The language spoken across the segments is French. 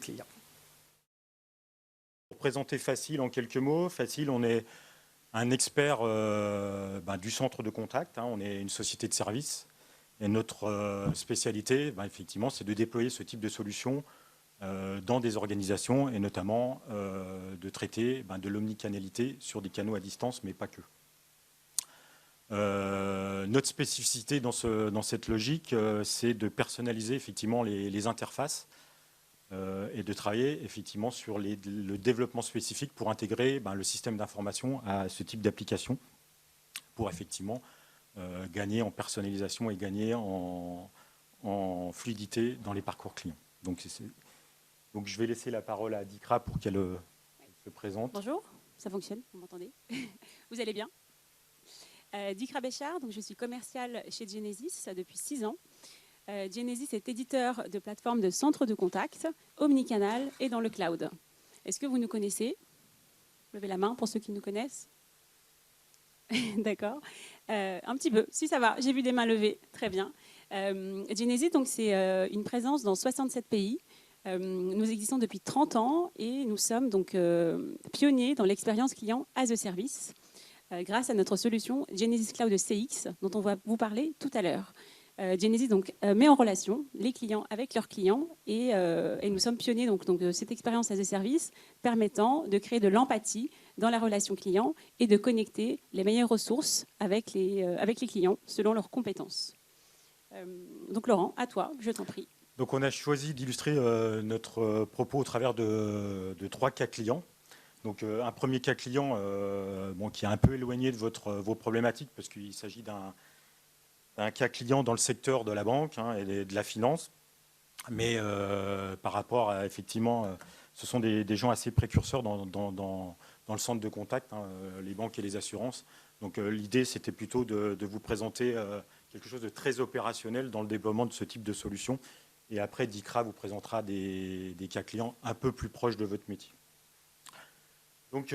clients. Pour présenter Facile en quelques mots, Facile, on est un expert du centre de contact. On est une société de services. Et notre spécialité, effectivement, c'est de déployer ce type de solution dans des organisations et notamment de traiter de l'omnicanalité sur des canaux à distance, mais pas que. Notre spécificité dans cette logique, c'est de personnaliser effectivement les interfaces et de travailler effectivement sur le développement spécifique pour intégrer le système d'information à ce type d'application pour effectivement gagner en personnalisation et gagner en fluidité dans les parcours clients. Donc je vais laisser la parole à Dikra pour qu'elle se présente. Bonjour, ça fonctionne, vous m'entendez? Vous allez bien? Dikra Béchard, donc je suis commerciale chez Genesis depuis 6 ans. Genesis est éditeur de plateformes de centres de contact, omnicanal et dans le cloud. Est-ce que vous nous connaissez? Levez la main pour ceux qui nous connaissent. D'accord. Un petit peu, si ça va, j'ai vu des mains levées, très bien. Genesis, donc, c'est une présence dans 67 pays. Nous existons depuis 30 ans et nous sommes donc pionniers dans l'expérience client as a service grâce à notre solution Genesis Cloud CX dont on va vous parler tout à l'heure. Genesis donc, met en relation les clients avec leurs clients et nous sommes pionniers donc, de cette expérience as a service permettant de créer de l'empathie dans la relation client et de connecter les meilleures ressources avec les clients selon leurs compétences. Donc Laurent, à toi, je t'en prie. Donc on a choisi d'illustrer notre propos au travers de 3 cas clients. Donc un premier cas client qui est un peu éloigné de vos problématiques parce qu'il s'agit d'un cas client dans le secteur de la banque et de la finance. Mais par rapport à, effectivement, ce sont des gens assez précurseurs dans le centre de contact, les banques et les assurances. Donc l'idée, c'était plutôt de vous présenter quelque chose de très opérationnel dans le déploiement de ce type de solution. Et après, Dikra vous présentera des cas clients un peu plus proches de votre métier. Donc,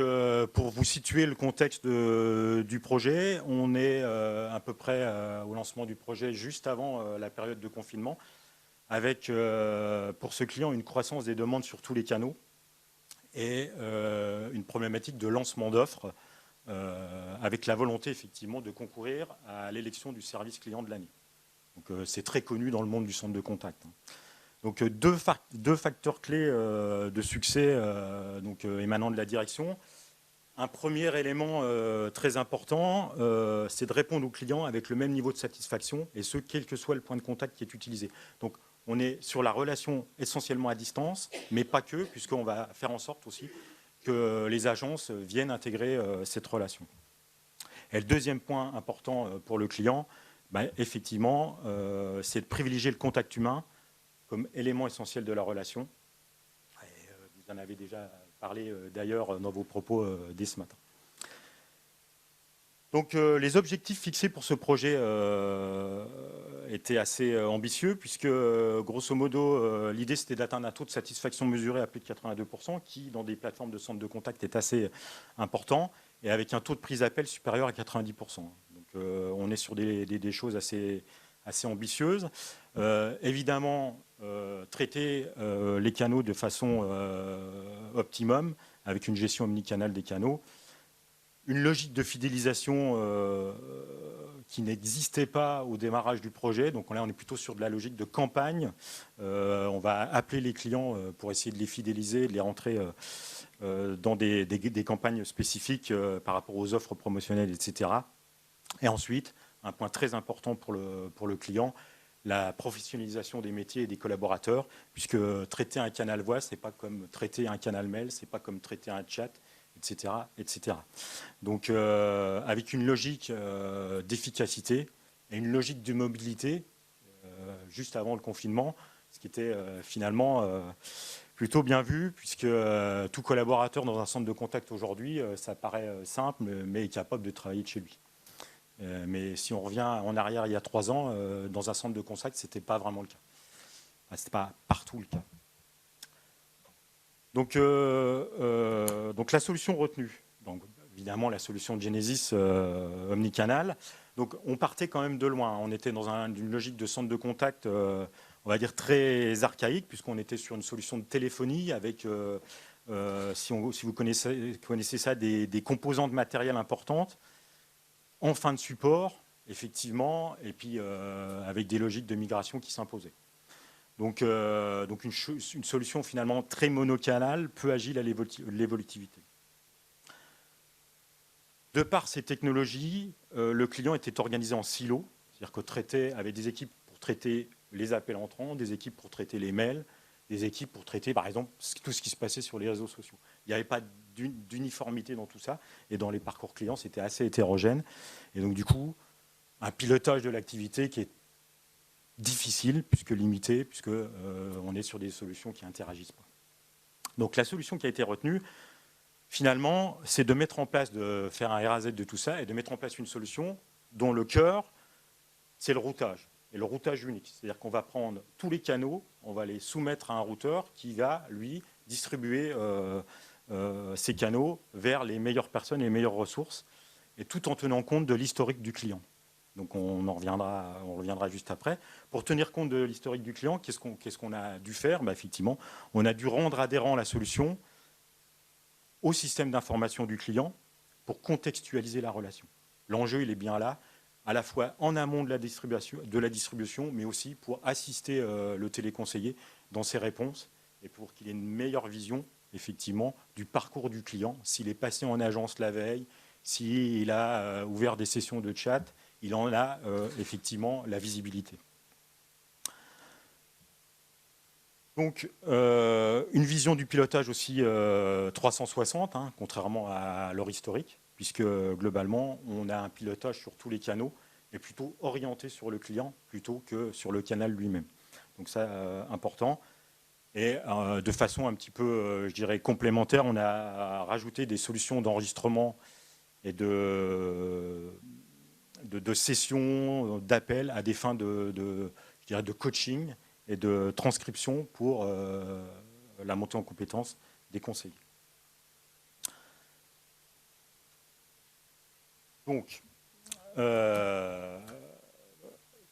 pour vous situer le contexte du projet, on est à peu près au lancement du projet juste avant la période de confinement, avec pour ce client une croissance des demandes sur tous les canaux et une problématique de lancement d'offres avec la volonté effectivement de concourir à l'élection du service client de l'année. Donc, c'est très connu dans le monde du centre de contact. Donc deux facteurs clés de succès émanant de la direction. Un premier élément très important, c'est de répondre aux clients avec le même niveau de satisfaction, et ce, quel que soit le point de contact qui est utilisé. Donc on est sur la relation essentiellement à distance, mais pas que, puisqu'on va faire en sorte aussi que les agences viennent intégrer cette relation. Et le deuxième point important pour le client, effectivement, c'est de privilégier le contact humain comme élément essentiel de la relation. Et vous en avez déjà parlé d'ailleurs dans vos propos dès ce matin. Donc les objectifs fixés pour ce projet étaient assez ambitieux puisque grosso modo l'idée c'était d'atteindre un taux de satisfaction mesuré à plus de 82% qui dans des plateformes de centre de contact est assez important et avec un taux de prise d'appel supérieur à 90%. Donc on est sur des choses assez ambitieuses. Évidemment, traiter les canaux de façon optimum, avec une gestion omnicanale des canaux. Une logique de fidélisation qui n'existait pas au démarrage du projet. Donc là, on est plutôt sur de la logique de campagne. On va appeler les clients pour essayer de les fidéliser, de les rentrer dans des campagnes spécifiques par rapport aux offres promotionnelles, etc. Et ensuite, un point très important pour le client, la professionnalisation des métiers et des collaborateurs, puisque traiter un canal voix, ce n'est pas comme traiter un canal mail, ce n'est pas comme traiter un chat, etc. etc. Donc, avec une logique d'efficacité et une logique de mobilité, juste avant le confinement, ce qui était finalement plutôt bien vu, puisque tout collaborateur dans un centre de contact aujourd'hui, ça paraît simple, mais est capable de travailler de chez lui. Mais si on revient en arrière il y a 3 ans, dans un centre de contact, ce n'était pas vraiment le cas. Enfin, ce n'était pas partout le cas. Donc la solution retenue, donc évidemment la solution de Genesis omnicanal. Donc on partait quand même de loin. On était dans une logique de centre de contact. on va dire, très archaïque, puisqu'on était sur une solution de téléphonie avec, si vous connaissez ça, des composants de matériel importantes en fin de support, effectivement, et puis avec des logiques de migration qui s'imposaient. Donc une solution finalement très monocanale, peu agile à l'évolutivité. De par ces technologies, le client était organisé en silos, c'est-à-dire qu'on traitait avec des équipes pour traiter les appels entrants, des équipes pour traiter les mails, des équipes pour traiter, par exemple, tout ce qui se passait sur les réseaux sociaux. Il n'y avait pas d'uniformité dans tout ça, et dans les parcours clients, c'était assez hétérogène. Et donc, du coup, un pilotage de l'activité qui est difficile, puisque limité, puisque on est sur des solutions qui n'interagissent pas. Donc, la solution qui a été retenue, finalement, c'est de mettre en place, de faire un RAZ de tout ça, et de mettre en place une solution dont le cœur, c'est le routage. Et le routage unique, c'est-à-dire qu'on va prendre tous les canaux, on va les soumettre à un routeur qui va, lui, distribuer ces canaux vers les meilleures personnes et les meilleures ressources, et tout en tenant compte de l'historique du client. Donc on reviendra juste après. Pour tenir compte de l'historique du client, qu'est-ce qu'on a dû faire ? Effectivement, on a dû rendre adhérent la solution au système d'information du client pour contextualiser la relation. L'enjeu, il est bien là, à la fois en amont de la distribution, mais aussi pour assister le téléconseiller dans ses réponses et pour qu'il ait une meilleure vision, effectivement, du parcours du client. S'il est passé en agence la veille, s'il a ouvert des sessions de chat, il en a effectivement la visibilité. Donc, une vision du pilotage aussi 360, hein, contrairement à leur historique, puisque globalement, on a un pilotage sur tous les canaux et plutôt orienté sur le client plutôt que sur le canal lui-même. Donc ça, important. Et de façon un petit peu, je dirais, complémentaire, on a rajouté des solutions d'enregistrement et de sessions, d'appels à des fins je dirais, de coaching et de transcription pour la montée en compétences des conseillers. Donc,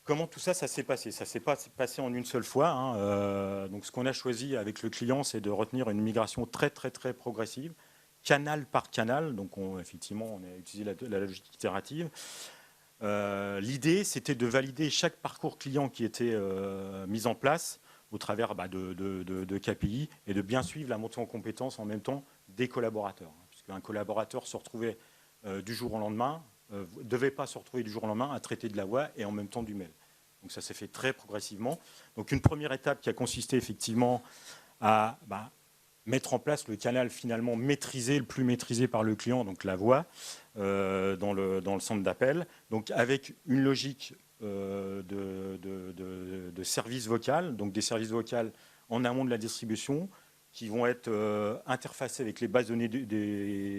comment tout ça, s'est passé ? Ça ne s'est pas passé en une seule fois. Hein. Donc, ce qu'on a choisi avec le client, c'est de retenir une migration très, très, très progressive, canal par canal. Donc, effectivement, on a utilisé la logique itérative. L'idée, c'était de valider chaque parcours client qui était mis en place au travers de KPI et de bien suivre la montée en compétences en même temps des collaborateurs. Puisqu'un collaborateur se retrouvait du jour au lendemain, ne devait pas se retrouver du jour au lendemain à traiter de la voix et en même temps du mail. Donc ça s'est fait très progressivement. Donc une première étape qui a consisté effectivement à mettre en place le canal finalement maîtrisé, le plus maîtrisé par le client, donc la voix, dans le centre d'appel. Donc avec une logique de service vocal, donc des services vocaux en amont de la distribution, qui vont être interfacés avec les bases de données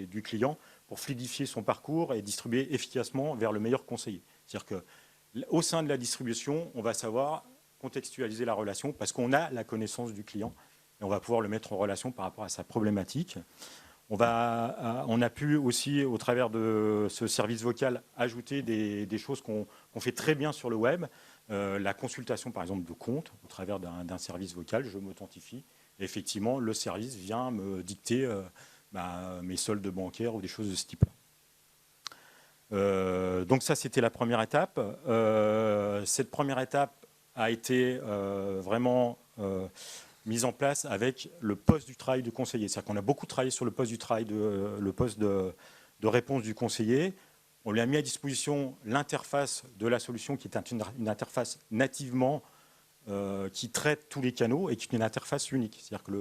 du client pour fluidifier son parcours et distribuer efficacement vers le meilleur conseiller. C'est-à-dire qu'au sein de la distribution, on va savoir contextualiser la relation parce qu'on a la connaissance du client et on va pouvoir le mettre en relation par rapport à sa problématique. On a pu aussi, au travers de ce service vocal, ajouter des choses qu'on fait très bien sur le web. La consultation, par exemple, de compte, au travers d'un service vocal, je m'authentifie. Et effectivement, le service vient me dicter mes soldes bancaires ou des choses de ce type-là. Donc ça, c'était la première étape. Cette première étape a été vraiment mise en place avec le poste du travail du conseiller. C'est-à-dire qu'on a beaucoup travaillé sur le poste du travail, le poste de réponse du conseiller. On lui a mis à disposition l'interface de la solution qui est une interface nativement qui traite tous les canaux et qui est une interface unique. C'est-à-dire que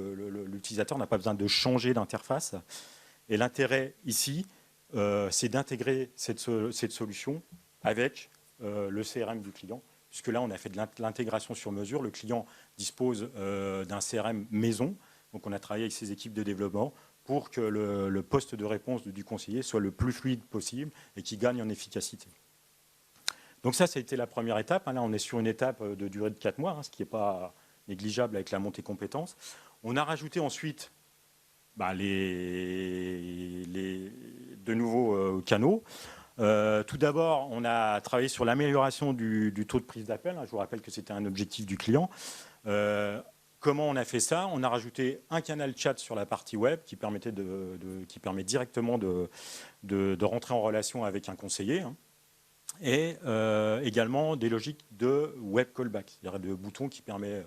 l'utilisateur n'a pas besoin de changer d'interface. Et l'intérêt ici, c'est d'intégrer cette solution avec le CRM du client, puisque là, on a fait de l'intégration sur mesure. Le client dispose d'un CRM maison, donc on a travaillé avec ses équipes de développement pour que le poste de réponse du conseiller soit le plus fluide possible et qu'il gagne en efficacité. Donc ça a été la première étape. Là, on est sur une étape de durée de 4 mois, ce qui n'est pas négligeable avec la montée compétences. On a rajouté ensuite de nouveaux canaux. Tout d'abord, on a travaillé sur l'amélioration du taux de prise d'appel. Je vous rappelle que c'était un objectif du client. Comment on a fait ça? On a rajouté un canal chat sur la partie web qui permet directement de rentrer en relation avec un conseiller, hein, et également des logiques de web callback, c'est-à-dire de boutons qui permettent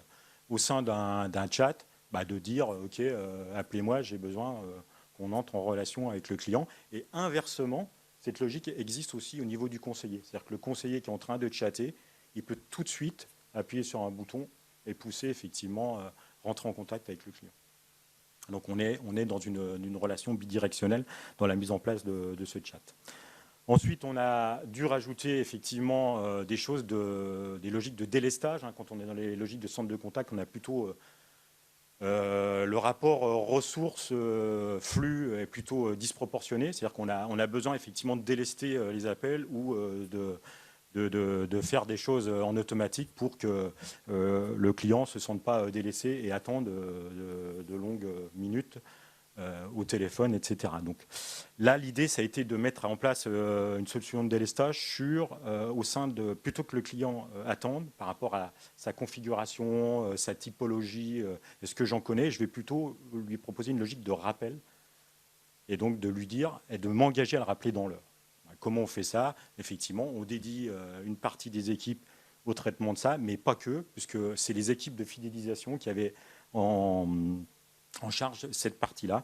au sein d'un chat de dire ok, appelez-moi, j'ai besoin qu'on entre en relation avec le client. Et inversement, cette logique existe aussi au niveau du conseiller, c'est-à-dire que le conseiller qui est en train de chatter, il peut tout de suite appuyer sur un bouton et pousser effectivement rentrer en contact avec le client. Donc on est dans une relation bidirectionnelle dans la mise en place de ce chat. Ensuite, on a dû rajouter effectivement des choses, des logiques de délestage. Hein. Quand on est dans les logiques de centre de contact, on a plutôt le rapport ressources-flux est plutôt disproportionné. C'est-à-dire qu'on a besoin effectivement de délester les appels ou de faire des choses en automatique pour que le client ne se sente pas délaissé et attende de longues minutes au téléphone, etc. Donc là, l'idée, ça a été de mettre en place une solution de délestage au sein de, plutôt que le client attende par rapport à sa configuration, sa typologie, est-ce que j'en connais, je vais plutôt lui proposer une logique de rappel et donc de lui dire et de m'engager à le rappeler dans l'heure. Comment on fait ça? Effectivement, on dédie une partie des équipes au traitement de ça, mais pas que, puisque c'est les équipes de fidélisation qui avaient en charge cette partie-là.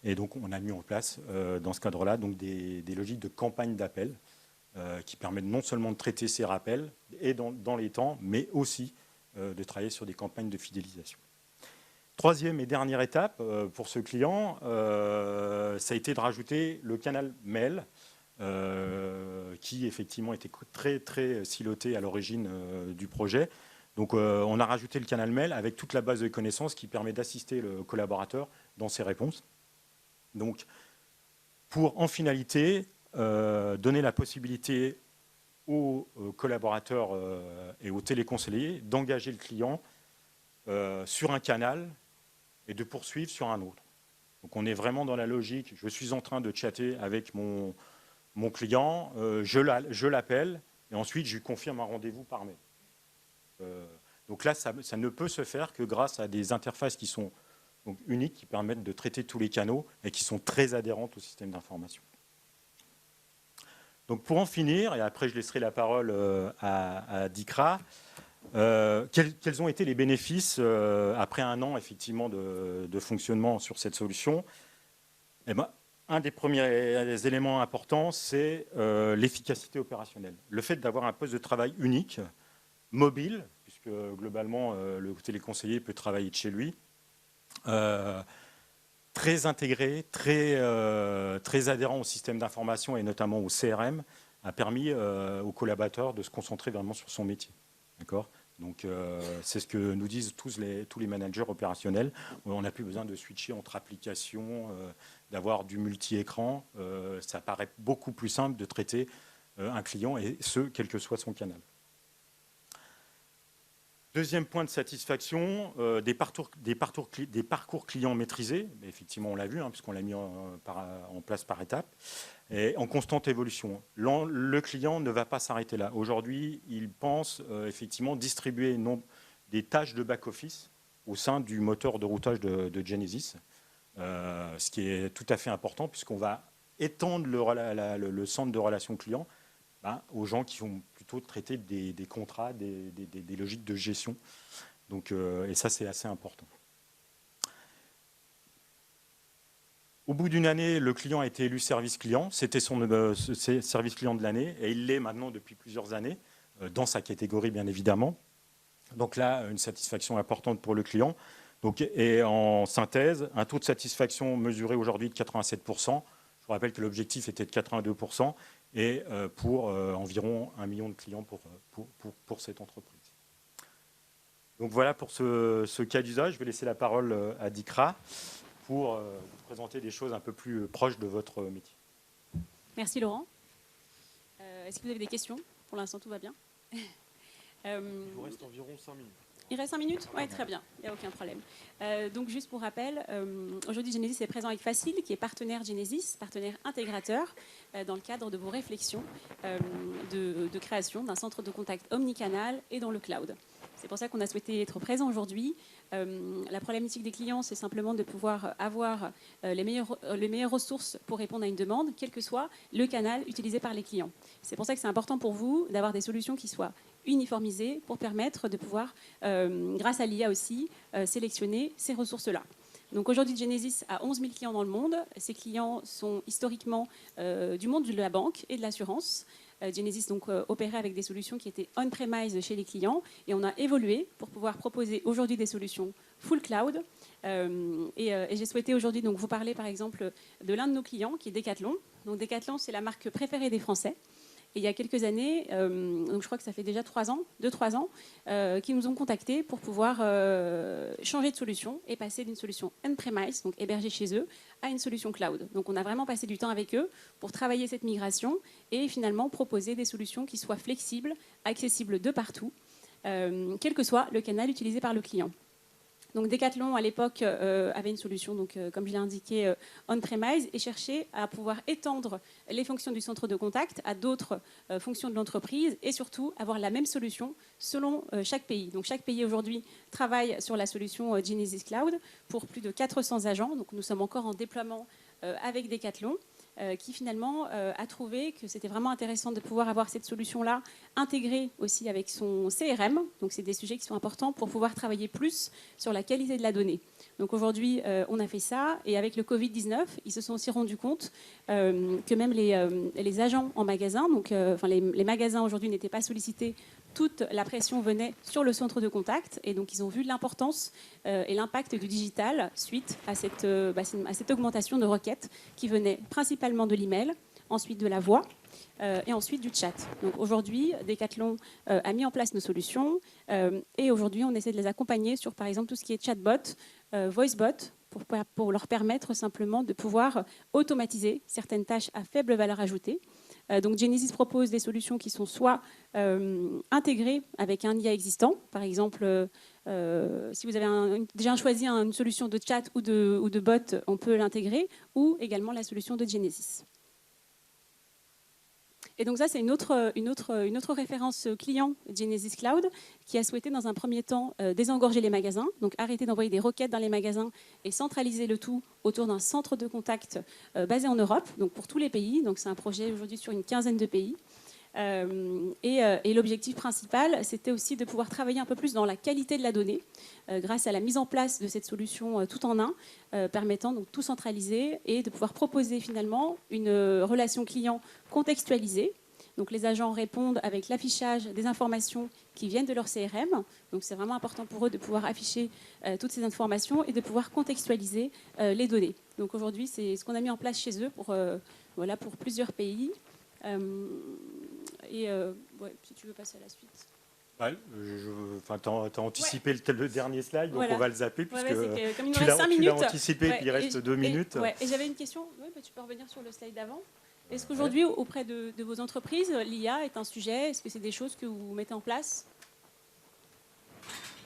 Et donc, on a mis en place, dans ce cadre-là, donc des logiques de campagne d'appel qui permettent non seulement de traiter ces rappels et dans les temps, mais aussi de travailler sur des campagnes de fidélisation. Troisième et dernière étape pour ce client, ça a été de rajouter le canal mail qui effectivement était très, très siloté à l'origine du projet. Donc, on a rajouté le canal mail avec toute la base de connaissances qui permet d'assister le collaborateur dans ses réponses. Donc, pour en finalité donner la possibilité aux collaborateurs et aux téléconseillers d'engager le client sur un canal et de poursuivre sur un autre. Donc, on est vraiment dans la logique, je suis en train de chatter avec mon client, je l'appelle et ensuite je lui confirme un rendez-vous par mail. Donc là, ça ne peut se faire que grâce à des interfaces qui sont donc uniques, qui permettent de traiter tous les canaux et qui sont très adhérentes au système d'information. Donc pour en finir, et après je laisserai la parole à Dikra, quels ont été les bénéfices après un an effectivement de fonctionnement sur cette solution? Eh ben, un des premiers éléments importants, c'est l'efficacité opérationnelle. Le fait d'avoir un poste de travail unique, mobile, puisque globalement, le téléconseiller peut travailler de chez lui, très intégré, très adhérent au système d'information et notamment au CRM, a permis aux collaborateurs de se concentrer vraiment sur son métier. D'accord ? Donc, c'est ce que nous disent tous les managers opérationnels. On n'a plus besoin de switcher entre applications, d'avoir du multi-écran. Ça paraît beaucoup plus simple de traiter un client, et ce, quel que soit son canal. Deuxième point de satisfaction, des parcours clients maîtrisés. Effectivement, on l'a vu, hein, puisqu'on l'a mis en place par étapes, et en constante évolution. Le client ne va pas s'arrêter là. Aujourd'hui, il pense effectivement distribuer des tâches de back-office au sein du moteur de routage de Genesis, ce qui est tout à fait important, puisqu'on va étendre le centre de relations clients aux gens qui vont plutôt traiter des contrats, des logiques de gestion. Donc, et ça, c'est assez important. Au bout d'une année, le client a été élu service client. C'était son service client de l'année, et il l'est maintenant depuis plusieurs années, dans sa catégorie, bien évidemment. Donc là, une satisfaction importante pour le client. Donc, et en synthèse, un taux de satisfaction mesuré aujourd'hui de 87%. Je vous rappelle que l'objectif était de 82%. Et pour environ 1 million de clients pour cette entreprise. Donc voilà pour ce cas d'usage. Je vais laisser la parole à Dikra pour vous présenter des choses un peu plus proches de votre métier. Merci Laurent. Est-ce que vous avez des questions? Pour l'instant, tout va bien. Il vous reste environ 5 minutes. Il reste 5 minutes? Oui, très bien, il n'y a aucun problème. Donc juste pour rappel, aujourd'hui Genesis est présent avec Facile, qui est partenaire Genesis, partenaire intégrateur, dans le cadre de vos réflexions de création d'un centre de contact omnicanal et dans le cloud. C'est pour ça qu'on a souhaité être présent aujourd'hui. La problématique des clients, c'est simplement de pouvoir avoir les meilleures ressources pour répondre à une demande, quel que soit le canal utilisé par les clients. C'est pour ça que c'est important pour vous d'avoir des solutions qui soient uniformisées pour permettre de pouvoir, grâce à l'IA aussi, sélectionner ces ressources-là. Donc aujourd'hui, Genesis a 11 000 clients dans le monde. Ces clients sont historiquement du monde de la banque et de l'assurance. Genesis donc opérait avec des solutions qui étaient on-premise chez les clients et on a évolué pour pouvoir proposer aujourd'hui des solutions full cloud. Et j'ai souhaité aujourd'hui donc vous parler par exemple de l'un de nos clients qui est Decathlon. Donc Decathlon, c'est la marque préférée des Français. Et il y a quelques années, donc je crois que ça fait déjà 2-3 ans, qui nous ont contactés pour pouvoir changer de solution et passer d'une solution on-premise, donc hébergée chez eux, à une solution cloud. Donc on a vraiment passé du temps avec eux pour travailler cette migration et finalement proposer des solutions qui soient flexibles, accessibles de partout, quel que soit le canal utilisé par le client. Donc Decathlon, à l'époque, avait une solution, donc, comme je l'ai indiqué, on-premise, et cherchait à pouvoir étendre les fonctions du centre de contact à d'autres fonctions de l'entreprise, et surtout avoir la même solution selon chaque pays. Donc chaque pays aujourd'hui travaille sur la solution Genesis Cloud pour plus de 400 agents. Donc nous sommes encore en déploiement avec Decathlon, qui finalement a trouvé que c'était vraiment intéressant de pouvoir avoir cette solution-là intégrée aussi avec son CRM. Donc c'est des sujets qui sont importants pour pouvoir travailler plus sur la qualité de la donnée. Donc aujourd'hui, on a fait ça, et avec le Covid-19, ils se sont aussi rendus compte que même les agents en magasin, donc les magasins aujourd'hui n'étaient pas sollicités, toute la pression venait sur le centre de contact, et donc ils ont vu l'importance et l'impact du digital suite à cette augmentation de requêtes qui venaient principalement de l'email, ensuite de la voix et ensuite du chat. Donc aujourd'hui, Decathlon a mis en place nos solutions et aujourd'hui on essaie de les accompagner sur par exemple tout ce qui est chatbot, voicebot, pour leur permettre simplement de pouvoir automatiser certaines tâches à faible valeur ajoutée. Donc Genesis propose des solutions qui sont soit intégrées avec un IA existant, par exemple si vous avez déjà choisi une solution de chat ou de bot, on peut l'intégrer, ou également la solution de Genesis. Et donc ça, c'est une autre référence client Genesis Cloud qui a souhaité dans un premier temps désengorger les magasins, donc arrêter d'envoyer des requêtes dans les magasins et centraliser le tout autour d'un centre de contact basé en Europe, donc pour tous les pays. Donc c'est un projet aujourd'hui sur une quinzaine de pays. Et l'objectif principal, c'était aussi de pouvoir travailler un peu plus dans la qualité de la donnée grâce à la mise en place de cette solution tout en un, permettant donc tout centraliser et de pouvoir proposer finalement une relation client contextualisée. Donc les agents répondent avec l'affichage des informations qui viennent de leur CRM. Donc c'est vraiment important pour eux de pouvoir afficher toutes ces informations et de pouvoir contextualiser les données. Donc aujourd'hui, c'est ce qu'on a mis en place chez eux pour plusieurs pays. Ouais, si tu veux passer à la suite. Ouais, tu as anticipé le dernier slide, donc voilà. on va le zapper, puisque comme il nous reste 5 minutes, tu l'as anticipé, puis il reste 2 minutes. Et j'avais une question, tu peux revenir sur le slide d'avant. Est-ce qu'aujourd'hui, auprès de vos entreprises, l'IA est un sujet? Est-ce que c'est des choses que vous mettez en place?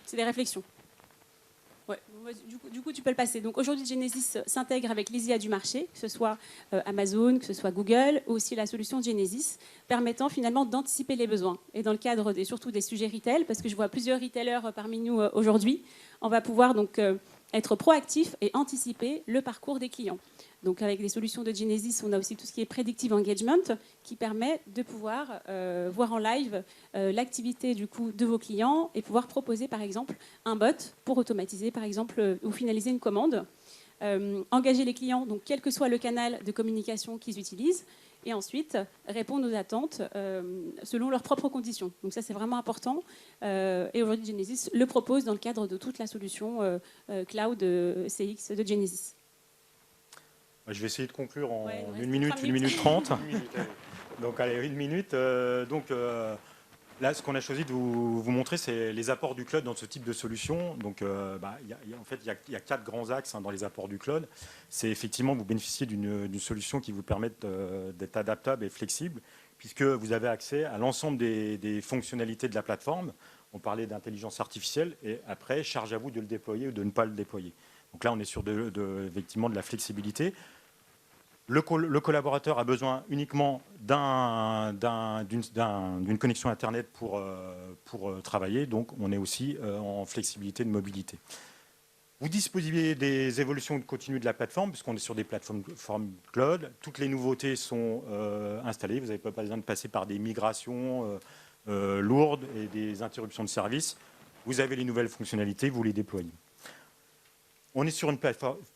C'est des réflexions. Ouais, du coup, tu peux le passer. Donc aujourd'hui, Genesis s'intègre avec les IA du marché, que ce soit Amazon, que ce soit Google, ou aussi la solution Genesis, permettant finalement d'anticiper les besoins. Et dans le cadre surtout des sujets retail, parce que je vois plusieurs retailers parmi nous aujourd'hui, on va pouvoir donc être proactif et anticiper le parcours des clients. Donc avec les solutions de Genesis, on a aussi tout ce qui est Predictive Engagement qui permet de pouvoir voir en live l'activité du coup de vos clients et pouvoir proposer par exemple un bot pour automatiser par exemple ou finaliser une commande. Engager les clients, donc quel que soit le canal de communication qu'ils utilisent, et ensuite répondre aux attentes selon leurs propres conditions. Donc ça c'est vraiment important et aujourd'hui Genesis le propose dans le cadre de toute la solution cloud CX de Genesis. Je vais essayer de conclure en 1 minute, 1 minute 30. Donc allez, 1 minute. Là, ce qu'on a choisi de vous montrer, c'est les apports du cloud dans ce type de solution. Donc, en fait, il y a 4 grands axes dans les apports du cloud. C'est effectivement vous bénéficiez d'une solution qui vous permette d'être adaptable et flexible, puisque vous avez accès à l'ensemble des fonctionnalités de la plateforme. On parlait d'intelligence artificielle, et après, charge à vous de le déployer ou de ne pas le déployer. Donc là, on est sur effectivement de la flexibilité. Le collaborateur a besoin uniquement d'une connexion Internet pour travailler, donc on est aussi en flexibilité de mobilité. Vous disposez des évolutions continues de la plateforme, puisqu'on est sur des plateformes cloud. Toutes les nouveautés sont installées. Vous n'avez pas besoin de passer par des migrations lourdes et des interruptions de service. Vous avez les nouvelles fonctionnalités, vous les déployez. On est sur une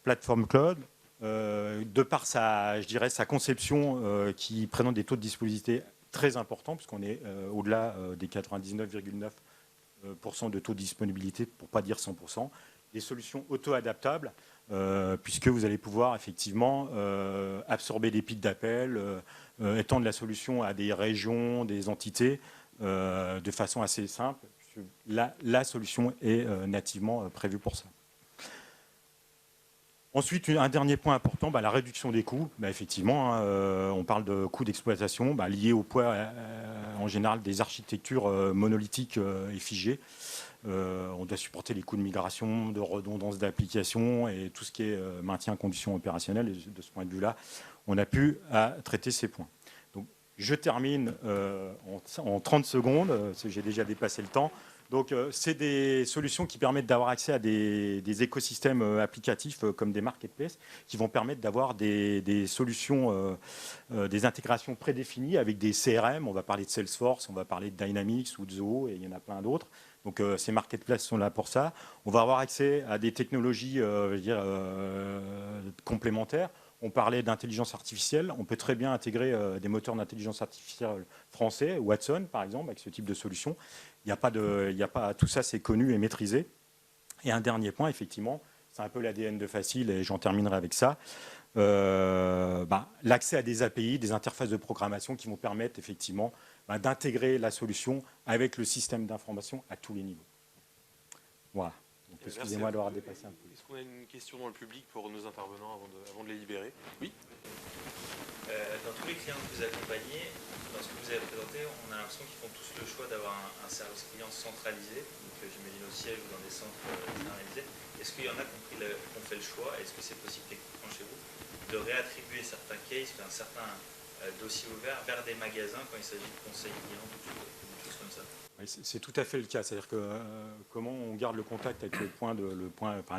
plateforme cloud. De par sa conception qui présente des taux de disponibilité très importants, puisqu'on est au-delà des 99,9% de taux de disponibilité, pour ne pas dire 100%. Des solutions auto-adaptables, puisque vous allez pouvoir effectivement absorber des pics d'appel, étendre la solution à des régions, des entités, de façon assez simple. La solution est nativement prévue pour ça. Ensuite, un dernier point important, la réduction des coûts. Effectivement, on parle de coûts d'exploitation liés au poids en général des architectures monolithiques et figées. On doit supporter les coûts de migration, de redondance d'application et tout ce qui est maintien en conditions opérationnelles. Et de ce point de vue-là, on a pu traiter ces points. Donc, je termine en 30 secondes, parce que j'ai déjà dépassé le temps. Donc, c'est des solutions qui permettent d'avoir accès à des écosystèmes applicatifs comme des marketplaces qui vont permettre d'avoir des solutions, des intégrations prédéfinies avec des CRM. On va parler de Salesforce, on va parler de Dynamics ou de Zoho, et il y en a plein d'autres. Donc, ces marketplaces sont là pour ça. On va avoir accès à des technologies complémentaires. On parlait d'intelligence artificielle. On peut très bien intégrer des moteurs d'intelligence artificielle français, Watson par exemple, avec ce type de solution. Tout ça, c'est connu et maîtrisé. Et un dernier point, effectivement, c'est un peu l'ADN de Facile, et j'en terminerai avec ça. L'accès à des API, des interfaces de programmation qui vont permettre effectivement d'intégrer la solution avec le système d'information à tous les niveaux. Voilà. Excusez-moi d'avoir dépassé un peu. Est-ce qu'on a une question dans le public pour nos intervenants avant de les libérer? Oui. Dans tous les clients que vous accompagnez, dans ce que vous avez présenté, on a l'impression qu'ils font tous le choix d'avoir un service client centralisé, donc j'imagine au siège ou dans des centres généralisés. Est-ce qu'il y en a qui ont fait le choix, est-ce que c'est possible techniquement chez vous, de réattribuer certains cases, certains dossiers ouverts vers des magasins quand il s'agit de conseils clients ou des choses comme ça? Oui, c'est tout à fait le cas. C'est-à-dire que comment on garde le contact avec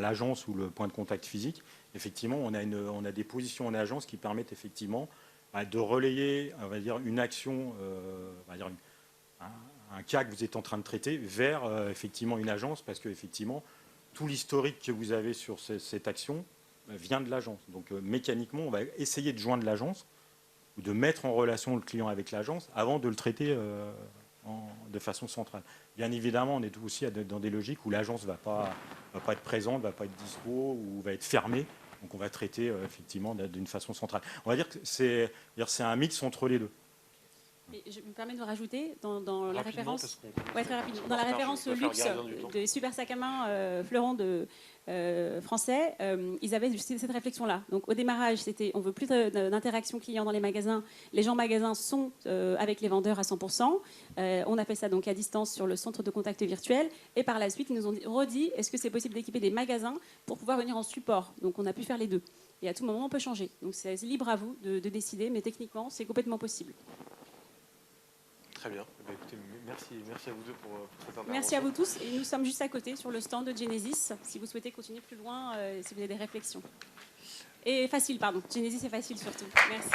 l'agence ou le point de contact physique. Effectivement, on a des positions en agence qui permettent effectivement de relayer, on va dire, une action, un cas que vous êtes en train de traiter vers effectivement une agence, parce que effectivement tout l'historique que vous avez sur cette action vient de l'agence. Donc mécaniquement, on va essayer de joindre l'agence ou de mettre en relation le client avec l'agence avant de le traiter de façon centrale. Bien évidemment, on est aussi dans des logiques où l'agence ne va pas être présente, ne va pas être dispo ou va être fermée. Donc on va traiter effectivement d'une façon centrale. On va dire que c'est un mix entre les deux. Et je me permets de rajouter dans la référence, très rapidement, dans la retard, référence je au vais faire luxe gardien du temps. des super sacs à main fleurons français, ils avaient cette réflexion-là. Donc au démarrage, c'était on veut plus d'interaction client dans les magasins. Les gens magasins sont avec les vendeurs à 100%. On a fait ça donc à distance sur le centre de contact virtuel. Et par la suite, ils nous ont redit est-ce que c'est possible d'équiper des magasins pour pouvoir venir en support. Donc on a pu faire les deux. Et à tout moment, on peut changer. Donc c'est libre à vous de décider, mais techniquement, c'est complètement possible. Très bien. Écoutez, merci à vous deux pour cette intervention. Merci à vous tous. Et nous sommes juste à côté sur le stand de Genesis, si vous souhaitez continuer plus loin, si vous avez des réflexions. Et facile, pardon. Genesis est facile surtout. Merci.